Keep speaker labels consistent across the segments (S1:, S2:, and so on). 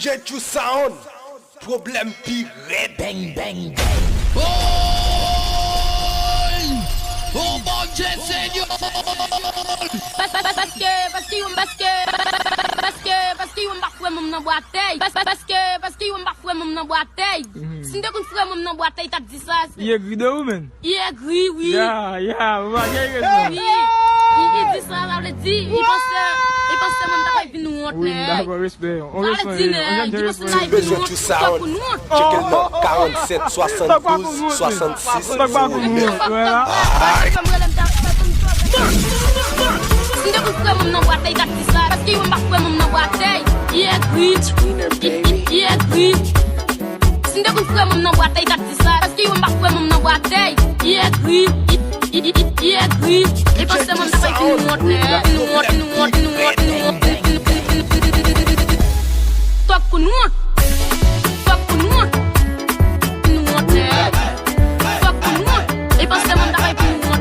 S1: DJ True Sound, problème pire, bang bang bang.
S2: Oh mon Dieu Seigneur. Parce que on va faire mon dans boîte. Parce que on va faire mon dans boîte. Si on qu'on faire mon dans boîte, t'as dit ça.
S3: Il écrit de où men?
S2: Il écrit oui.
S3: Yeah, on va gagner.
S2: Il dit ça, là, il dit, il pense même d'avoir vu nous honte.
S3: Oui, d'accord, respect. On respecte.
S1: DJ True Sound, check le nom 47 72 66.
S3: Voilà.
S2: Si on fait mon dans boîte, t'as dit ça. Parce que on va faire mon dans boîte. Il écrit. Si on fait mon dans boîte, t'as dit ça. Parce que on va faire mon dans boîte. Il écrit. Et parce que mon d'avoir nous honte. Toi qu'on nous et parce que mon d'avoir nous honte. Et parce que mon d'avoir nous honte.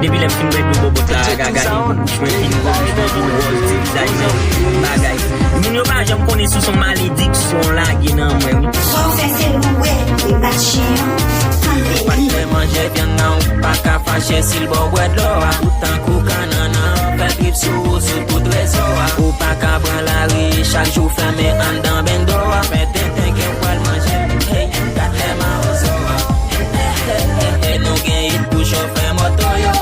S4: Depuis les films de bòbòt là, gaga, nous ne pas jamais connaître son malédiction là, guinan moi. Pas manger bien non, pas qu'à fâcher s'il boit de l'eau, autant qu'au canana, fait grip sur tout trésor, ou pas qu'à prendre la rue, chaque jour fermé en dans ben d'or, fait t'inquiète qu'elle va manger, hey, t'as tellement aux oreilles, nous gagnons pour chauffer moto yo.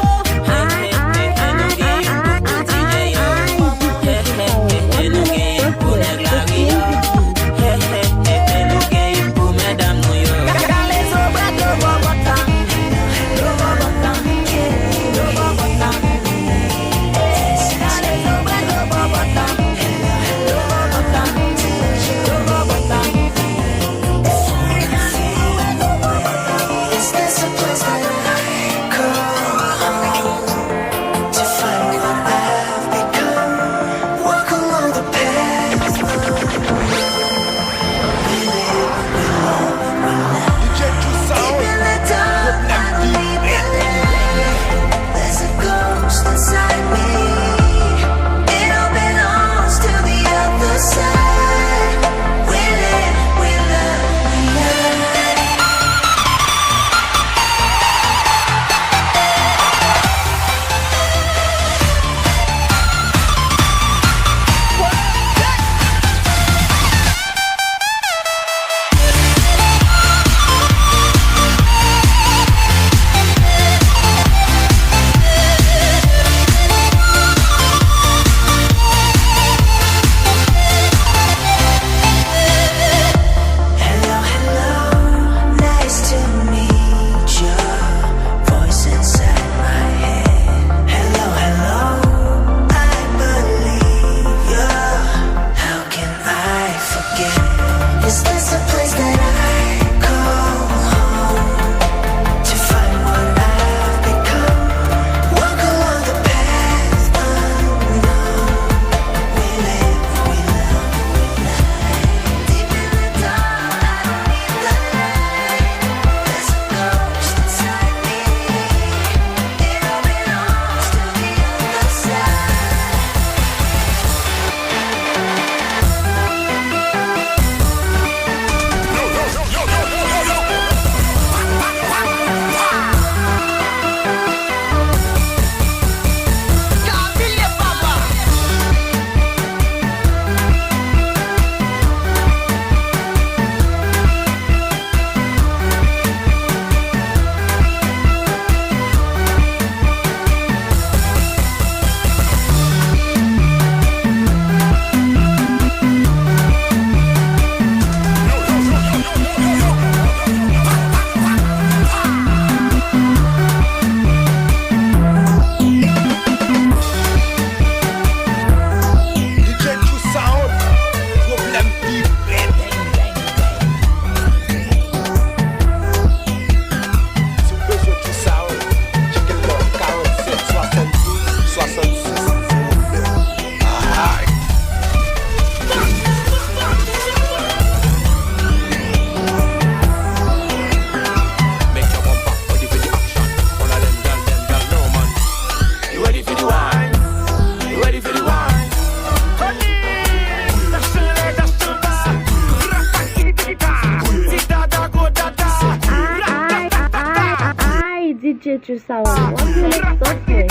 S5: DJ True Sound. One minute software.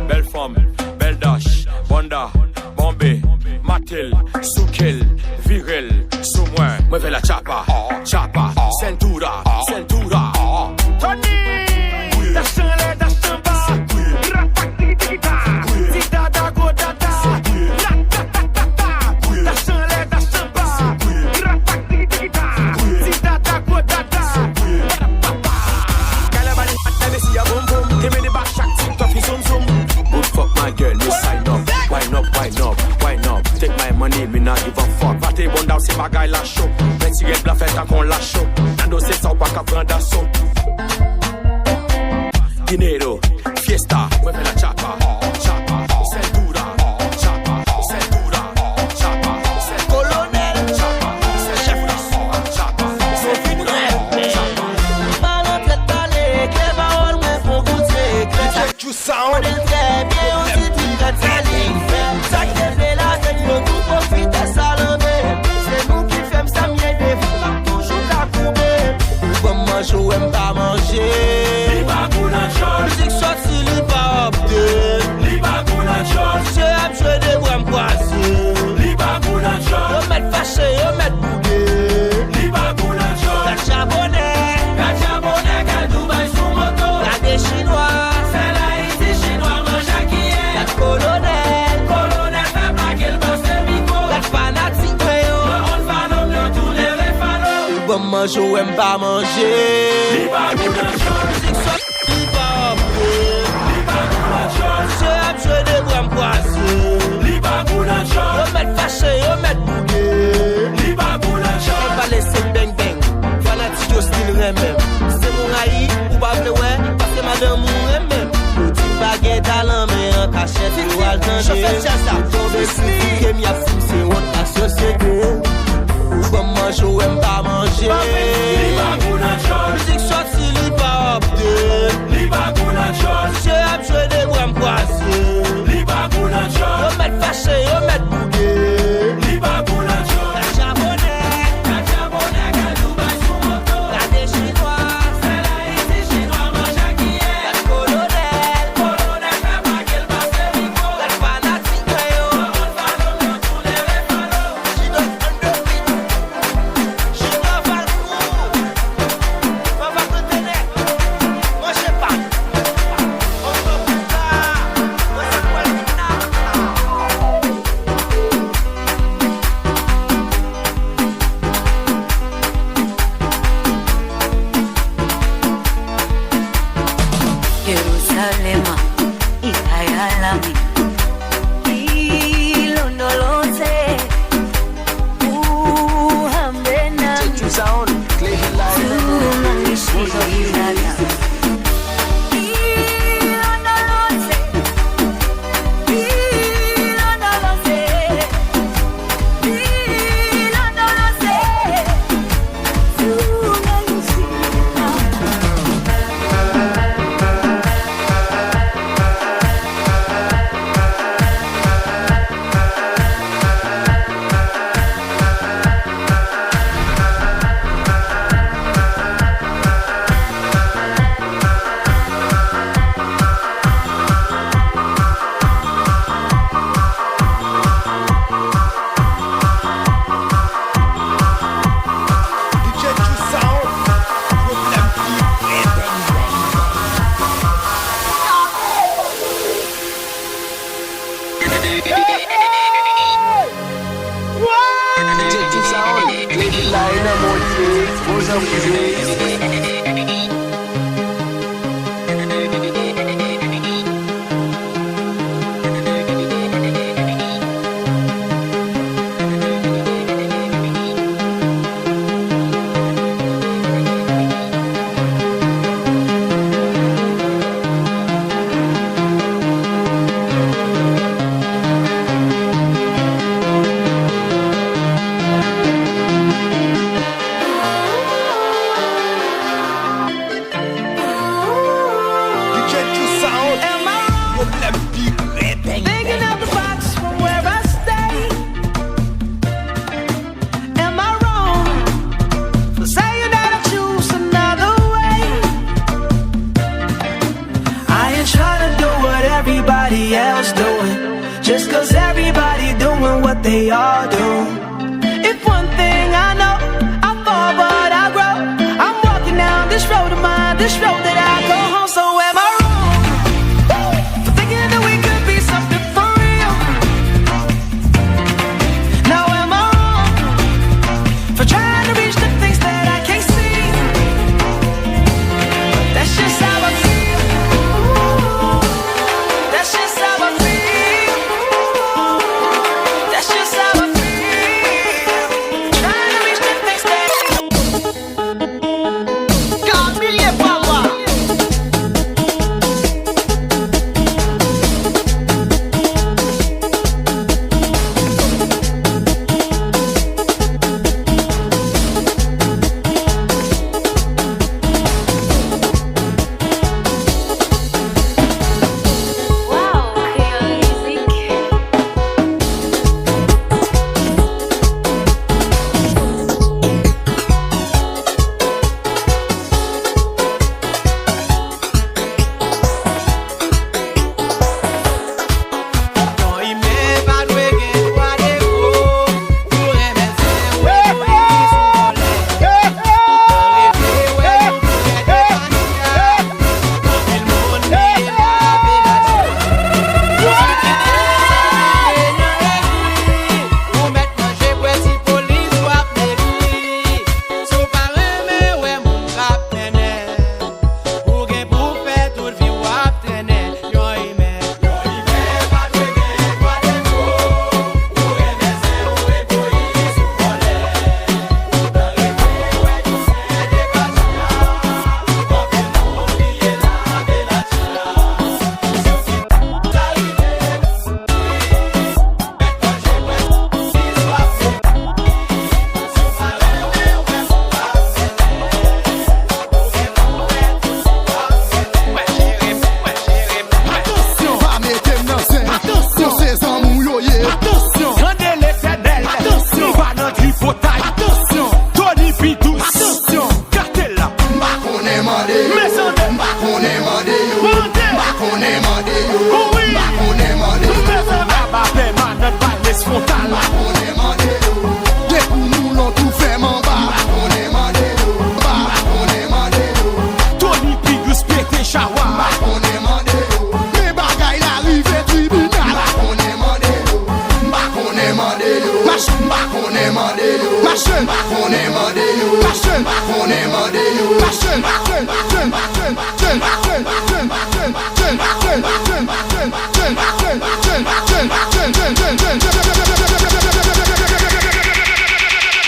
S1: Belle femme, belle dash, Bonda, Bombay, Matil, Soukil, Viril, Soumwen, moi vais la chapa, chapa, Centura, Centura. Tony, da chanèl, da chamba, rapakitita, zita da godata, ratatata, da chanèl, da chamba, rapakitita, zita da godata, Calabani, let me see your boom boom, give me the back shot, toughy zoom zoom. Good fuck my girl, you sign up, wine up, wine up, wine up. Take my money, me not give a fuck. Va te bon down, c'est ma guy la show. Mais si elle bla fait tant qu'on la show. Nando c'est ça ou pas qu'à prendre d'assaut. Dinero, fiesta, mueve la chapa, chapa, cintura, chapa, cintura, chapa, colonel, chapa, chef d'assaut, chapa, c'est fini, chapa.
S6: Ballon tête balai, clé baol, mais faut goûter.
S1: DJ True Sound.
S6: Très bien, aussi tu vas t'aller. Ça qui fait la tête, le tout profite à Salomé. C'est nous qui faisons ça, mieux des fois, toujours la couper. Comme moi, je n'aime pas manger. Musique sorti, li pa opte. Li pa kou nan chos. Se ap jwe de bram kwasi. Li pa kou nan chos. Yo met fache, yo met bouge. Li pa kou nan chos. Gat jabonè, gal Dubai sou moto. Gat de chinois, c'est la iti chinois mange akiye. Gat colonel, fè plake l'bos de miko. Gat fanatik yo, on fanom yo tou leve fano. Bon manjo aime pas manger. Li pa kou nan chos. Musique sorti. Se ap jwe de bram kwasi. Li pa kou nan chos. Yo met fache, yo met bouge. Li pa kou nan chos. Yo pa lese beng beng. Fanatik yo stil remem. Se moun ayi, ou pa vle wè. Pase madame moun remem. Petit baguette talan men an kachet. Yo al tande. Chofet chasa. Tombe si kem ya fou se wont la sosyete. Ou bon manjo aime pas manger. Li pa kou nan chos. Musique sorti li pa opte. Li pa kou nan chos. Se ap jwe de bram kwasi. Li pa kou nan chos. Yo met fache, yo met bouge. Li pa kou nan chos. Gat jabonè, gal Dubai sou moto. Gat de chinois, c'est la iti chinois mange akiye. Gat colonel, fè plake l'bos de miko. Gat fanatik yo, on fanom yo tou leve fano. She don't underbeat, she love Valcourt. On va te tenir, moi je pas.
S7: Jerusalema, ikayalami, ilondoloze, uhambe nami,
S1: True Sound, Clay Hill
S7: tunganishilana. Ilondoloze, ilondoloze, ilondoloze, tunganishilana.
S8: everybody else doing, just cause everybody doing what they all do. If one thing I know, I fall but I grow. I'm walking down this road of mine, this road that I go home. So am I wrong for thinking that we could be something for real? Now am I wrong for trying to reach the things that I can't see? That's just how I feel. That's just how I feel. That's just how I feel. Trying to reach the things that bliye power.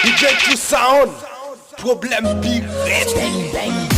S6: DJ True Sound, problème pire.
S4: Bang bang